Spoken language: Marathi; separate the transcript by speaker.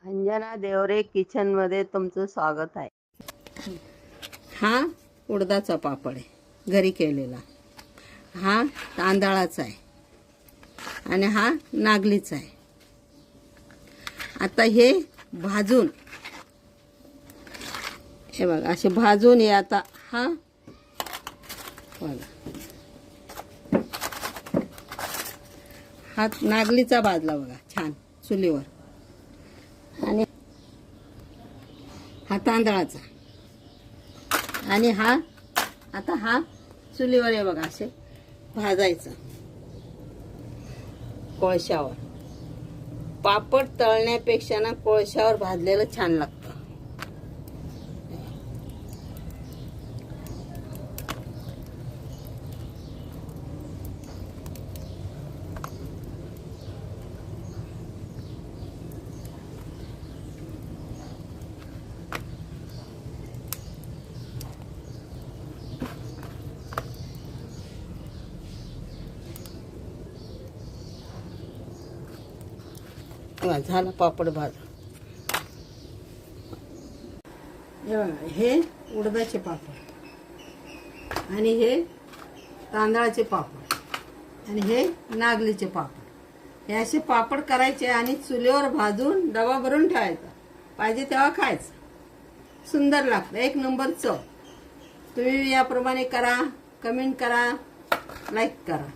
Speaker 1: अंजना देवरे किचन मध्ये तुमचं स्वागत आहे।
Speaker 2: हा उडदाचा पापड आहे घरी केलेला, हा तांदळाचा आहे आणि हा नागलीचा आहे। आता हे भाजून, हे बघा असे भाजून, हे आता हा बघा हा नागलीचा भाजला बघा छान चुलीवर, आणि हा तांदळाचा, आणि हा आता हा चुलीवर आहे बघा असे भाजायचं कोळशावर। पापड तळण्यापेक्षा ना कोळशावर भाजलेलं छान लागतं। झाला पापड भाज। हे उडदाचे पापड आणि हे तांदळाचे पापड आणि हे नागलीचे पापड, हे असे पापड करायचे आणि चुलीवर भाजून डबा भरून ठेवायचा, पाहिजे तेव्हा खायचं। सुंदर लागतं, एक नंबर चव। तुम्ही याप्रमाणे करा, कमेंट करा, लाईक करा।